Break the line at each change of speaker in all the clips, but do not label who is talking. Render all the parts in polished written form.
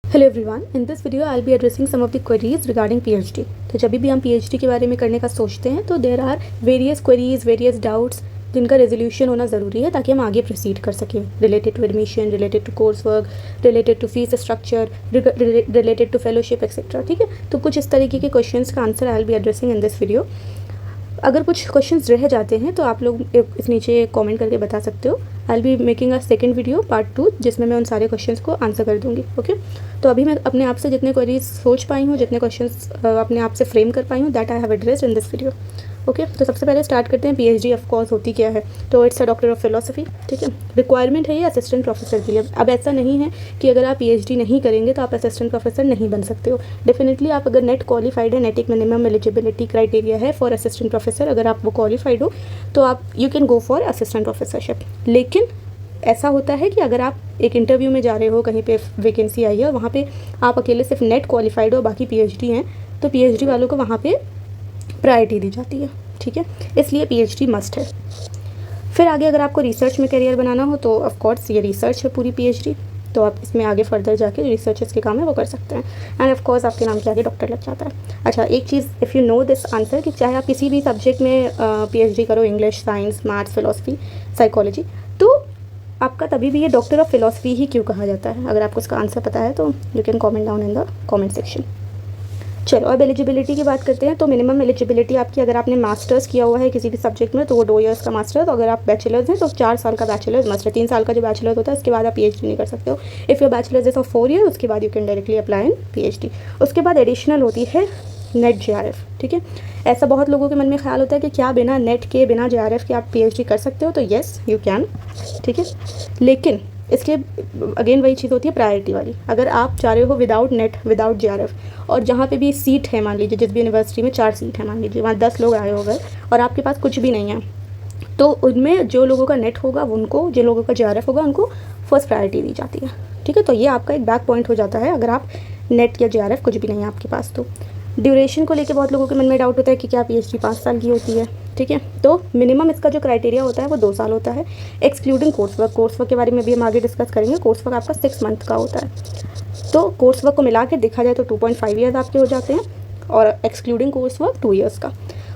Hello everyone, in this video I will be addressing some of the queries regarding PhD. तो जब भी हम PhD के बारे में करने का सोचते हैं तो there are various queries, various doubts जिनका रेजोल्यूशन होना ज़रूरी है ताकि हम आगे प्रोसीड कर सकें, related to admission, related to course work, related to fees structure, related to fellowship etcetera. ठीक है, तो कुछ इस तरीके के क्वेश्चंस का answer I will be addressing in this video. अगर कुछ क्वेश्चंस रह जाते हैं तो आप लोग इस नीचे कमेंट करके बता सकते हो। I will be making a second video part 2 जिसमें मैं उन सारे क्वेश्चंस को आंसर कर दूंगी। ओके, तो अभी मैं अपने आप से जितने क्वेरीज सोच पाई हूँ, जितने क्वेश्चंस अपने आप से फ्रेम कर पाई हूँ, that I have addressed in this video. Okay, तो सबसे पहले स्टार्ट करते हैं पीएचडी ऑफ कोर्स होती क्या है। तो it's a doctor of philosophy. ठीक है, रिक्वायरमेंट है ये असिस्टेंट प्रोफेसर के लिए। अब ऐसा नहीं है कि अगर आप पीएचडी नहीं करेंगे तो आप असिस्टेंट प्रोफेसर नहीं बन सकते हो। डेफिनेटली आप अगर नेट क्वालिफाइड है, नेट एक मिनिमम एलिजिबिलिटी क्राइटेरिया है फॉर असिस्टेंट प्रोफेसर, अगर आप वो क्वालिफाइड हो तो आप you can go for assistant professorship. लेकिन ऐसा होता है कि अगर आप एक इंटरव्यू में जा रहे हो, कहीं पे वैकेंसी आई है और वहाँ पे आप अकेले सिर्फ नेट क्वालिफाइड हो, बाकी पीएचडी हैं, तो पीएचडी वालों को वहाँ पे प्रायोरिटी दी जाती है। ठीक है, इसलिए पीएचडी मस्ट है। फिर आगे अगर आपको रिसर्च में करियर बनाना हो तो ऑफ कोर्स ये रिसर्च है पूरी पीएचडी, तो आप इसमें आगे फर्दर जाके रिसर्चर्स के काम है वो कर सकते हैं। एंड ऑफ कोर्स आपके नाम के आगे डॉक्टर लग जाता है। अच्छा, एक चीज़ if you know this answer कि चाहे आप किसी भी सब्जेक्ट में पीएचडी करो, English, science, maths, philosophy, psychology, तो आपका तभी भी ये डॉक्टर ऑफ फिलोसफी ही क्यों कहा जाता है। अगर आपको इसका आंसर पता है तो you can comment down in the comment section. चलो अब एलिजिबिलिटी की बात करते हैं। तो मिनिमम एलिजिबिलिटी आपकी, अगर आपने मास्टर्स किया हुआ है किसी भी सब्जेक्ट में तो वो 2 ईयर्स का मास्टर, तो अगर आप बैचलर्स हैं तो 4 साल का बैचलर्स मस्ट है। 3 साल का जो बैचलर्स होता है उसके बाद आप पीएचडी नहीं कर सकते हो। If your bachelors is of 4 year, उसके बाद you can directly apply in PhD. उसके बाद एडिशनल होती है नेट जेआरएफ। ठीक है, ऐसा बहुत लोगों के मन में ख्याल होता है कि क्या बिना नेट के, बिना जेआरएफ के आप पीएचडी कर सकते हो, तो येस यू कैन। ठीक है, लेकिन इसके अगेन वही चीज़ होती है प्रायोरिटी वाली। अगर आप चाह रहे हो विदाउट नेट, विदाउट जेआरएफ, और जहाँ पे भी सीट है, मान लीजिए जिस भी यूनिवर्सिटी में 4 सीट है, मान लीजिए वहाँ 10 लोग आए हो गए और आपके पास कुछ भी नहीं है, तो उनमें जो लोगों का नेट होगा उनको, जो लोगों का जेआरएफ होगा उनको फर्स्ट प्रायोरिटी दी जाती है। ठीक है, तो ये आपका एक बैक पॉइंट हो जाता है अगर आप नेट या जेआरएफ कुछ भी नहीं है आपके पास। तो ड्यूरेशन को लेके बहुत लोगों के मन में डाउट होता है कि क्या पीएचडी 5 साल की होती है। ठीक है, तो मिनिमम इसका जो क्राइटेरिया होता है वो 2 साल होता है, excluding course work. Course work के बारे में भी हम आगे डिस्कस करेंगे। कोर्स वर्क आपका 6 मंथ का होता है, तो कोर्स वर्क को मिला के देखा जाए तो 2.5 ईयर्स आपके हो जाते हैं, और एक्सक्लूडिंग कोर्स वर्क 2 ईयर्स का,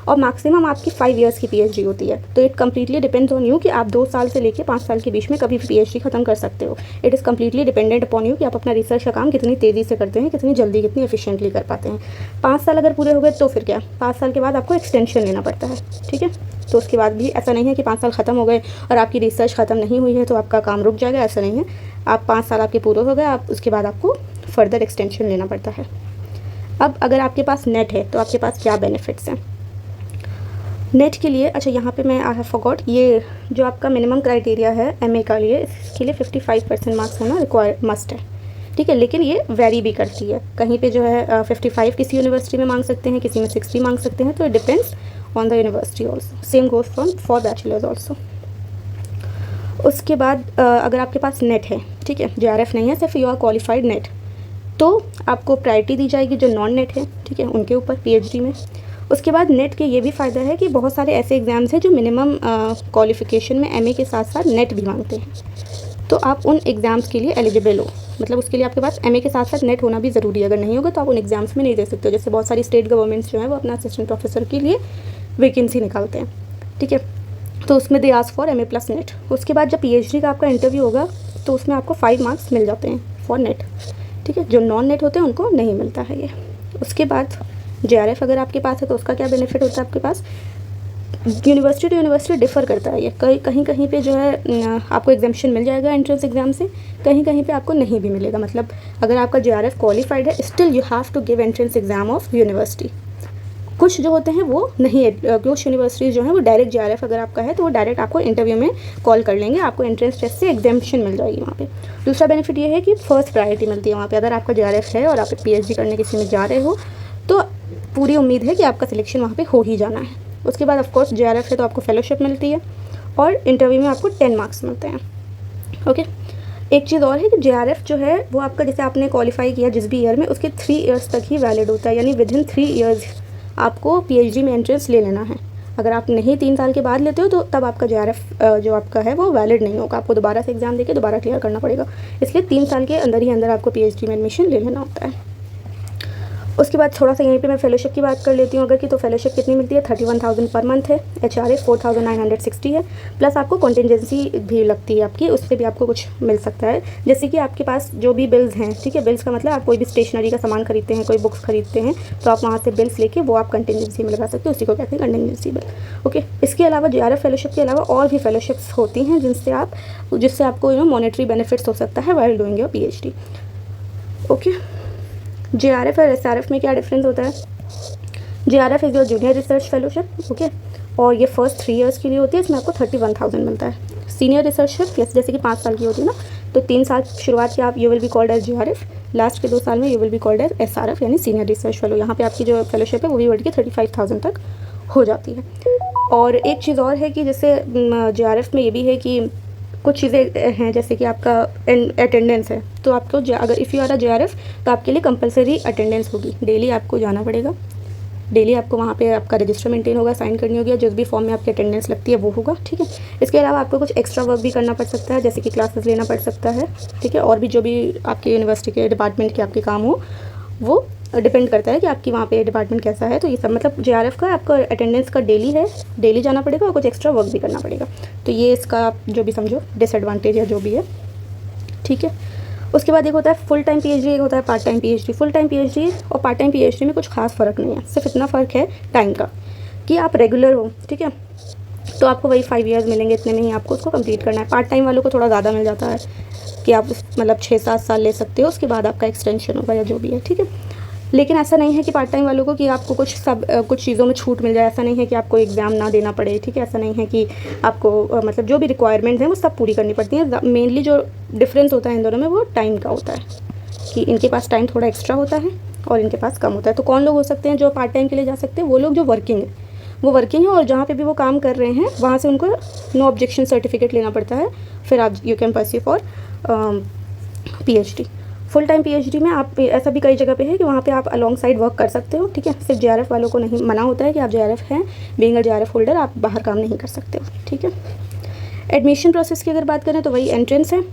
और मैक्सिमम आपकी 5 ईयर्स की पीएचडी होती है। तो it completely depends on you कि आप 2 साल से लेकर 5 साल के बीच में कभी भी पीएचडी खत्म कर सकते हो। It is completely dependent upon you कि आप अपना रिसर्च का काम कितनी तेज़ी से करते हैं, कितनी जल्दी, कितनी एफिशिएंटली कर पाते हैं। 5 साल अगर पूरे हो गए तो फिर क्या, 5 साल के बाद आपको एक्सटेंशन लेना पड़ता है। ठीक है, तो उसके बाद भी ऐसा नहीं है कि 5 साल ख़त्म हो गए और आपकी रिसर्च ख़त्म नहीं हुई है तो आपका काम रुक जाएगा, ऐसा नहीं है। आप 5 साल आपके पूरे हो गए, आप उसके बाद आपको फर्दर एक्सटेंशन लेना पड़ता है। अब अगर आपके पास नेट है तो आपके पास क्या बेनिफिट्स हैं नेट के लिए। अच्छा, यहाँ पे मैं आई हैव फॉरगॉट, ये जो आपका मिनिमम क्राइटेरिया है एमए का लिए, इसके लिए 55% मार्क्स होना रिक्वायर मस्ट है। ठीक है, लेकिन ये वेरी भी करती है। कहीं पे जो है 55 किसी यूनिवर्सिटी में मांग सकते हैं, किसी में 60 मांग सकते हैं, तो it depends on the university also. Same goes for bachelors also. उसके बाद अगर आपके पास नेट है, ठीक है, जेआरएफ नहीं है, सिर्फ यू आर क्वालिफाइड नेट, तो आपको प्रायोरिटी दी जाएगी जो नॉन नेट है, ठीक है, उनके ऊपर पीएचडी में। उसके बाद नेट के ये भी फ़ायदा है कि बहुत सारे ऐसे एग्ज़ाम्स हैं जो मिनिमम क्वालिफ़िकेशन में एमए के साथ साथ नेट भी मांगते हैं, तो आप उन एग्ज़ाम्स के लिए एलिजिबल हो। मतलब उसके लिए आपके पास एमए के साथ साथ नेट होना भी ज़रूरी है। अगर नहीं होगा तो आप उन एग्ज़ाम्स में नहीं दे सकते हो। जैसे बहुत सारी स्टेट गवर्नमेंट्स जो हैं वो अपना असिस्टेंट प्रोफेसर के लिए वैकेंसी निकालते हैं। ठीक है, तो उसमें they ask for MA plus net. उसके बाद जब पीएचडी का आपका इंटरव्यू होगा तो उसमें आपको 5 मार्क्स मिल जाते हैं फॉर नेट। ठीक है, जो नॉन नेट होते हैं उनको नहीं मिलता है ये। उसके बाद जेआरएफ अगर आपके पास है तो उसका क्या बेनिफिट होता है आपके पास, यूनिवर्सिटी टू यूनिवर्सिटी डिफ़र करता है ये। कहीं कहीं पे जो है आपको एग्जाम्शन मिल जाएगा एंट्रेंस एग्ज़ाम से, कहीं कहीं पे आपको नहीं भी मिलेगा। मतलब अगर आपका जेआरएफ क्वालिफाइड है, still you have to give entrance exam of university. कुछ जो होते हैं वो नहीं है, कुछ यूनिवर्सिटीज़ जो हैं वो डायरेक्ट जेआरएफ अगर आपका है तो वो डायरेक्ट आपको इंटरव्यू में कॉल कर लेंगे, आपको एंट्रेंस टेस्ट से एग्जाम्शन मिल जाएगी वहाँ पे। दूसरा बेनिफिट ये है कि फर्स्ट प्रायोरिटी मिलती है वहाँ पे। अगर आपका जेआरएफ है और आप पीएचडी करने किसी में जा रहे हो तो पूरी उम्मीद है कि आपका सिलेक्शन वहाँ पे हो ही जाना है। उसके बाद ऑफ कोर्स जेआरएफ है तो आपको फेलोशिप मिलती है और इंटरव्यू में आपको 10 मार्क्स मिलते हैं। ओके, एक चीज़ और है कि जेआरएफ जो है वो आपका, जैसे आपने क्वालिफाई किया जिस भी ईयर में, उसके 3 ईयर्स तक ही वैलिड होता है, यानी विद इन 3 ईयर्स आपको पीएचडी में एंट्रेंस ले लेना है। अगर आप नहीं 3 साल के बाद लेते हो तो तब आपका JRF जो आपका है वो वैलिड नहीं होगा, आपको दोबारा से एग्ज़ाम देके दोबारा क्लियर करना पड़ेगा। इसलिए 3 साल के अंदर ही अंदर आपको PhD में एडमिशन ले लेना होता है। उसके बाद थोड़ा सा यहीं पे मैं फेलोशिप की बात कर लेती हूँ अगर कि, तो फेलोशिप कितनी मिलती है, 31,000 पर मंथ है, HRA 4,960 है, प्लस आपको कॉन्टिजेंसी भी लगती है आपकी, उससे भी आपको कुछ मिल सकता है। जैसे कि आपके पास जो भी बिल्स हैं, ठीक है, बिल्स का मतलब आप कोई भी स्टेशनरी का सामान खरीदते हैं, कोई बुक्स खरीदते हैं, तो आप वहाँ से बिल्स लेके वो आप कंटिजेंसी में लगा सकते हो, उसी को कहते हैं कंटिजेंसी बिल। ओके, इसके अलावा JRF फेलोशिप के अलावा और भी फेलोशिप्स होती हैं जिससे आपको मॉनेटरी बेनिफिट्स हो सकता है while doing your PhD। Okay, JRF और SRF में क्या डिफरेंस होता है? JRF is your junior research fellowship, okay, और ये फर्स्ट 3 इयर्स के लिए होती है, इसमें आपको 31,000 मिलता है। सीनियर रिसर्चशिप जैसे कि 5 साल की होती है ना, तो 3 साल शुरुआत के आप you will be called as JRF, last के 2 साल में you will be called as SRF यानी सीनियर रिसर्च फेलो। यहाँ पे आपकी जो फेलोशिप है वो भी बढ़ के 35,000 तक हो जाती है। और एक चीज़ और है कि जैसे JRF में ये भी है कि कुछ चीज़ें हैं, जैसे कि आपका अटेंडेंस है, तो आपको अगर if you are a JRF तो आपके लिए कंपलसरी अटेंडेंस होगी, डेली आपको जाना पड़ेगा, डेली आपको वहाँ पे आपका रजिस्टर मेंटेन होगा, साइन करनी होगी, जिस भी फॉर्म में आपकी अटेंडेंस लगती है वो होगा, ठीक है। इसके अलावा आपको कुछ एक्स्ट्रा वर्क भी करना पड़ सकता है, जैसे कि क्लासेस लेना पड़ सकता है, ठीक है, और भी जो भी आपके यूनिवर्सिटी के डिपार्टमेंट के आपके काम हो वो डिपेंड करता है कि आपकी वहाँ पे डिपार्टमेंट कैसा है। तो ये सब मतलब JRF का आपका अटेंडेंस का डेली है, डेली जाना पड़ेगा और कुछ एक्स्ट्रा वर्क भी करना पड़ेगा। तो ये इसका आप जो भी समझो डिसएडवांटेज या जो भी है, ठीक है। उसके बाद एक होता है फुल टाइम PhD, एक होता है part time PhD। Full time PhD और पार्ट टाइम PhD में कुछ खास फ़र्क नहीं है, सिर्फ इतना फ़र्क है टाइम का कि आप रेगुलर हो, ठीक है, तो आपको वही 5 ईयर्स मिलेंगे, इतने में ही आपको उसको कंप्लीट करना है। पार्ट टाइम वालों को थोड़ा ज़्यादा मिल जाता है कि आप मतलब 6-7 साल ले सकते हो, उसके बाद आपका एक्सटेंशन होगा या जो भी है, ठीक है। लेकिन ऐसा नहीं है कि पार्ट टाइम वालों को कि आपको कुछ चीज़ों में छूट मिल जाए, ऐसा नहीं है कि आपको एग्ज़ाम ना देना पड़े, ठीक है, ऐसा नहीं है कि आपको मतलब जो भी रिक्वायरमेंट्स हैं वो सब पूरी करनी पड़ती हैं। मेनली जो डिफरेंस होता है इन दोनों में वो टाइम का होता है कि इनके पास टाइम थोड़ा एक्स्ट्रा होता है और इनके पास कम होता है। तो कौन लोग हो सकते हैं जो पार्ट टाइम के लिए जा सकते हैं? वो लोग जो वर्किंग है और जहाँ पे भी वो काम कर रहे हैं वहाँ से उनको नो ऑब्जेक्शन सर्टिफिकेट लेना पड़ता है, फिर आप you can pursue for PhD। Full time PhD में आप ऐसा भी कई जगह पे है कि वहाँ पे आप अलॉन्ग साइड वर्क कर सकते हो, ठीक है, सिर्फ JRF वालों को नहीं मना होता है कि आप JRF हैं, बीइंग अ JRF होल्डर आप बाहर काम नहीं कर सकते हो, ठीक है। एडमिशन प्रोसेस की अगर बात करें तो वही एंट्रेंस है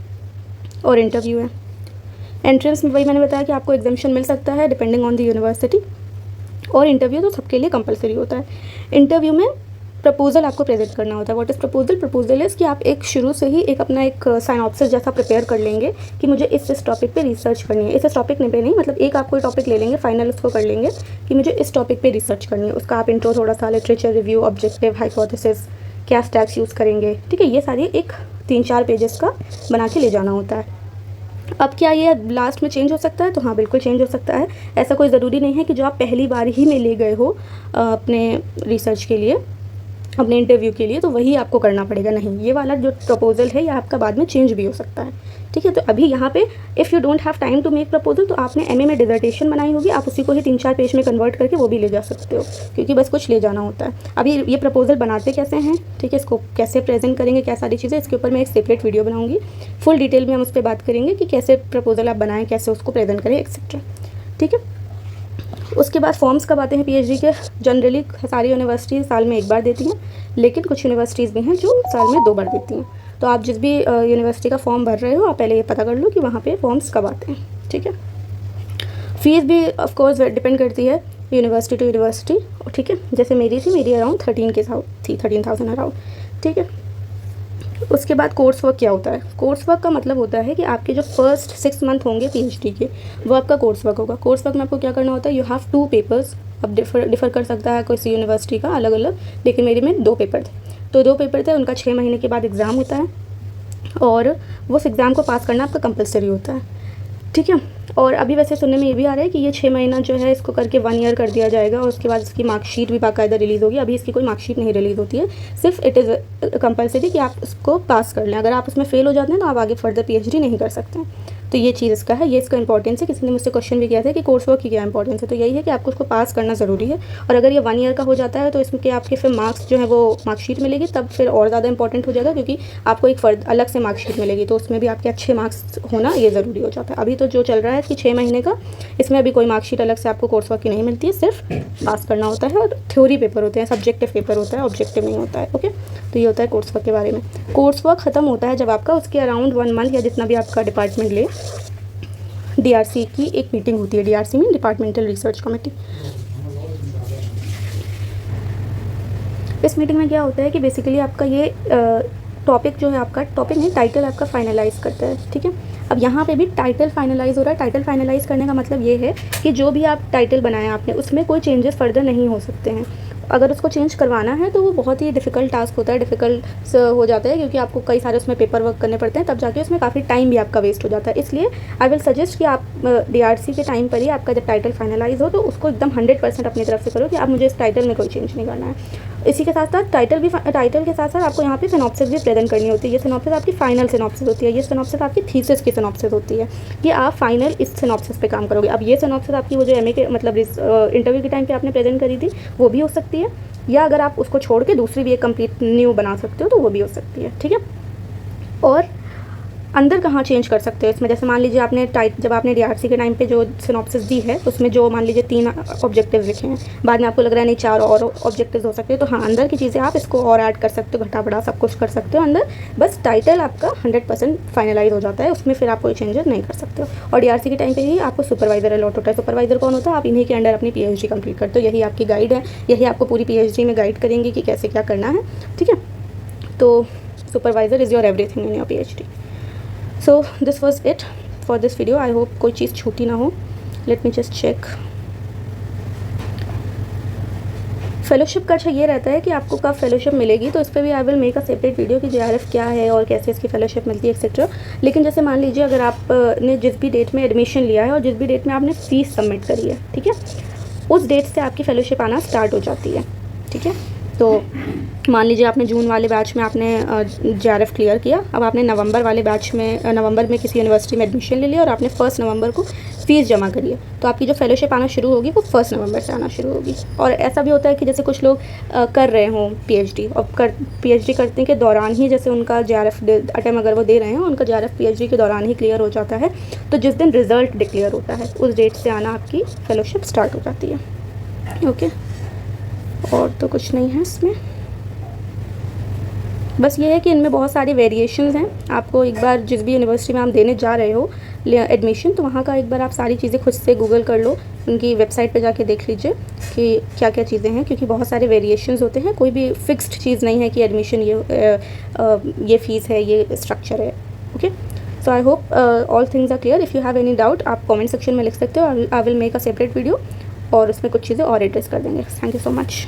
और इंटरव्यू है। एंट्रेंस में वही मैंने बताया कि आपको एग्जामिशन मिल सकता है डिपेंडिंग ऑन द यूनिवर्सिटी, और इंटरव्यू तो सबके लिए कंपलसरी होता है। इंटरव्यू में प्रपोजल आपको प्रेजेंट करना होता है। What is proposal? Proposal is कि आप एक शुरू से ही अपना एक साइनॉप्सिस जैसा प्रिपेयर कर लेंगे कि मुझे इस टॉपिक पे रिसर्च करनी है। इस टॉपिक पे नहीं, मतलब एक आप कोई टॉपिक ले लेंगे, फाइनल उसको कर लेंगे कि मुझे इस टॉपिक पे रिसर्च करनी है। उसका आप इंट्रो थोड़ा सा, लिटरेचर रिव्यू, ऑब्जेक्टिव, हाइपोथेसिस, क्या स्टैक्स यूज़ करेंगे, ठीक है, ये सारी एक 3-4 पेजेस का बना के ले जाना होता है। अब क्या ये लास्ट में चेंज हो सकता है? तो हाँ, बिल्कुल चेंज हो सकता है। ऐसा कोई ज़रूरी नहीं है कि जो आप पहली बार ही में ले गए हो अपने रिसर्च के लिए, अपने इंटरव्यू के लिए, तो वही आपको करना पड़ेगा। नहीं, ये वाला जो प्रपोजल है ये आपका बाद में चेंज भी हो सकता है, ठीक है। तो अभी यहाँ पे if you don't have time to make proposal, तो आपने MA में डिजर्टेशन बनाई होगी, आप उसी को ही 3-4 पेज में कन्वर्ट करके वो भी ले जा सकते हो, क्योंकि बस कुछ ले जाना होता है। अभी ये प्रपोजल बनाते कैसे हैं, ठीक है, इसको कैसे प्रेजेंट करेंगे, क्या सारी चीज़ें, इसके ऊपर मैं एक सेपरेट वीडियो बनाऊँगी, फुल डिटेल में हम उस पर बात करेंगे कि कैसे प्रपोजल आप बनाएं, कैसे उसको प्रेजेंट करें, एक्सेट्रा, ठीक है। उसके बाद फॉर्म्स कब आते हैं PhD के? जनरली सारी यूनिवर्सिटीज़ साल में 1 बार देती हैं, लेकिन कुछ यूनिवर्सिटीज़ भी हैं जो साल में 2 बार देती हैं। तो आप जिस भी यूनिवर्सिटी का फॉर्म भर रहे हो, आप पहले ये पता कर लो कि वहाँ पे फॉर्म्स कब आते हैं, ठीक है। फ़ीस भी ऑफ कोर्स डिपेंड करती है यूनिवर्सिटी टू यूनिवर्सिटी, ठीक है। जैसे मेरी अराउंड 13,000 अराउंड, ठीक है। उसके बाद कोर्स वर्क क्या होता है? कोर्स वर्क का मतलब होता है कि आपके जो फर्स्ट 6 मंथ होंगे PhD के, वो आपका कोर्स वर्क होगा। कोर्स वर्क में आपको क्या करना होता है? You have 2 papers. अब डिफ़र कर सकता है किसी यूनिवर्सिटी का अलग अलग, लेकिन मेरे में 2 पेपर थे। तो 2 पेपर थे, उनका 6 महीने के बाद एग्ज़ाम होता है और उस एग्ज़ाम को पास करना आपका कंपलसरी होता है, ठीक है। और अभी वैसे सुनने में ये भी आ रहा है कि ये 6 महीना जो है इसको करके 1 ईयर कर दिया जाएगा और उसके बाद इसकी मार्कशीट भी बाकायदा रिलीज़ होगी। अभी इसकी कोई मार्कशीट नहीं रिलीज़ होती है, सिर्फ इट इज़ कंपलसरी कि आप उसको पास कर लें। अगर आप उसमें फ़ेल हो जाते हैं तो आप आगे फर्दर PhD नहीं कर सकते हैं, तो ये चीज़ इसका है, ये इसका इंपॉर्टेंस है। किसी ने मुझसे क्वेश्चन भी किया था कि कोर्स वर्क की क्या इंपॉर्टेंस है, तो यही है कि आपको उसको पास करना ज़रूरी है। और अगर ये 1 ईयर का हो जाता है तो इसमें आपके फिर मार्क्स जो है वो मार्कशीट मिलेगी, तब फिर और ज़्यादा इंपॉर्टेंट हो जाएगा, क्योंकि आपको एक फ़र्द अलग से मार्कशीट मिलेगी, तो उसमें भी आपके अच्छे मार्क्स होना ये ज़रूरी हो जाता है। अभी तो जो चल रहा है कि 6 महीने का, इसमें अभी कोई मार्कशीट अलग से आपको कोर्स वर्क की नहीं मिलती है, सिर्फ पास करना होता है। और थ्योरी पेपर होते हैं, सब्जेक्टिव पेपर होता है, ऑब्जेक्टिव नहीं होता है। ओके, तो ये होता है कोर्स वर्क के बारे में। कोर्स वर्क ख़त्म होता है जब आपका उसके अराउंड 1 मंथ या जितना भी आपका डिपार्टमेंट ले, DRC की एक मीटिंग होती है। DRC में डिपार्टमेंटल रिसर्च कमेटी। इस मीटिंग में क्या होता है कि बेसिकली आपका ये टॉपिक जो है, आपका टॉपिक नहीं, टाइटल आपका फाइनलाइज़ करता है। ठीक है, अब यहाँ पे भी टाइटल फाइनलाइज़ हो रहा है। टाइटल फाइनलाइज़ करने का मतलब ये है कि जो भी आप टाइटल बनाया आपने, उसमें कोई चेंजेस फर्दर नहीं हो सकते हैं। अगर उसको चेंज करवाना है तो वो बहुत ही डिफ़िकल्ट टास्क होता है, डिफ़िकल्ट हो जाता है, क्योंकि आपको कई सारे उसमें पेपर वर्क करने पड़ते हैं, तब जाके उसमें काफ़ी टाइम भी आपका वेस्ट हो जाता है। इसलिए आई विल सजेस्ट कि आप DRC के टाइम पर ही आपका जब टाइटल फाइनलाइज़ हो तो उसको एकदम 100% अपनी तरफ से करो कि आप मुझे इस टाइटल में कोई चेंज नहीं करना है। इसी के साथ साथ टाइटल के साथ साथ आपको यहाँ पे सिनॉप्सिस भी प्रेजेंट करनी होती है। ये सिनॉप्सिस आपकी फाइनल सिनॉप्सिस होती है, ये सिनॉप्सिस आपकी थीसिस की सिनॉप्सिस होती है कि आप फाइनल इस सिनॉप्सिस पे काम करोगे। अब ये सिनॉप्सिस आपकी वो जो MA के मतलब इंटरव्यू के टाइम पे आपने प्रेजेंट करी थी वो भी हो सकती है, या अगर आप उसको छोड़ के दूसरी भी एक कंप्लीट न्यू बना सकते हो तो वो भी हो सकती है। ठीक है, और अंदर कहाँ चेंज कर सकते हो इसमें, जैसे मान लीजिए आपने जब आपने DRC के टाइम पे जो सिनॉप्सिस दी है उसमें जो मान लीजिए 3 ऑब्जेक्टिव्स लिखे हैं, बाद में आपको लग रहा है नहीं 4 और ऑब्जेक्टिव्स हो सकते हैं, तो हाँ अंदर की चीज़ें आप इसको और ऐड कर सकते हो, घटा बढ़ा सब कुछ कर सकते हो अंदर। बस टाइटल आपका 100% फाइनलाइज हो जाता है, उसमें फिर आप कोई चेंजेस नहीं कर सकते हो। और DRC के टाइम पर ही आपको सुपरवाइजर अलॉट होता है। सुपरवाइजर कौन होता है? आप इन्हीं के अंडर अपनी PhD कंप्लीट करते हो, यही आपकी गाइड है, यही आपको पूरी PhD में गाइड करेंगे कि कैसे क्या करना है। ठीक है, तो supervisor is your everything in your PhD। So this was it for this video. I hope कोई चीज़ छूटी ना हो। Let me just check. Fellowship का अच्छा ये रहता है कि आपको कब फेलोशिप मिलेगी, तो इस पर भी आई will make a separate video कि JRF क्या है और कैसे इसकी फेलोशिप मिलती है एक्सेट्रा। लेकिन जैसे मान लीजिए अगर आपने जिस भी डेट में एडमिशन लिया है और जिस भी डेट में आपने फ़ीस सबमिट करी है, ठीक है, उस डेट से आपकी फेलोशिप आना स्टार्ट हो जाती है। ठीक है, तो मान लीजिए आपने जून वाले बैच में आपने JRF क्लियर किया, अब आपने नवंबर वाले बैच में नवंबर में किसी यूनिवर्सिटी में एडमिशन ले लिया और आपने 1 नवंबर को फ़ीस जमा करी है, तो आपकी जो फेलोशिप आना शुरू होगी वो 1 नवंबर से आना शुरू होगी। और ऐसा भी होता है कि जैसे कुछ लोग कर रहे हों PhD और PhD करने के दौरान ही जैसे उनका JRF अटेम्प्ट अगर वो दे रहे हैं, उनका JRF PhD के दौरान ही क्लियर हो जाता है, तो जिस दिन रिज़ल्ट डिक्लेयर होता है उस डेट से आना आपकी फेलोशिप स्टार्ट हो जाती है। ओके, और तो कुछ नहीं है इसमें, बस ये है कि इनमें बहुत सारी वेरिएशंस हैं। आपको एक बार जिस भी यूनिवर्सिटी में आप देने जा रहे हो एडमिशन, तो वहाँ का एक बार आप सारी चीज़ें खुद से गूगल कर लो, उनकी वेबसाइट पे जाके देख लीजिए कि क्या क्या चीज़ें हैं, क्योंकि बहुत सारे वेरिएशंस होते हैं। कोई भी फिक्स्ड चीज़ नहीं है कि एडमिशन ये फ़ीस है, ये स्ट्रक्चर है। Okay, so I hope all things are clear. If you have any doubt आप कमेंट सेक्शन में लिख सकते हो, I will make a separate video और उसमें कुछ चीज़ें और एड्रेस कर देंगे। Thank you so much.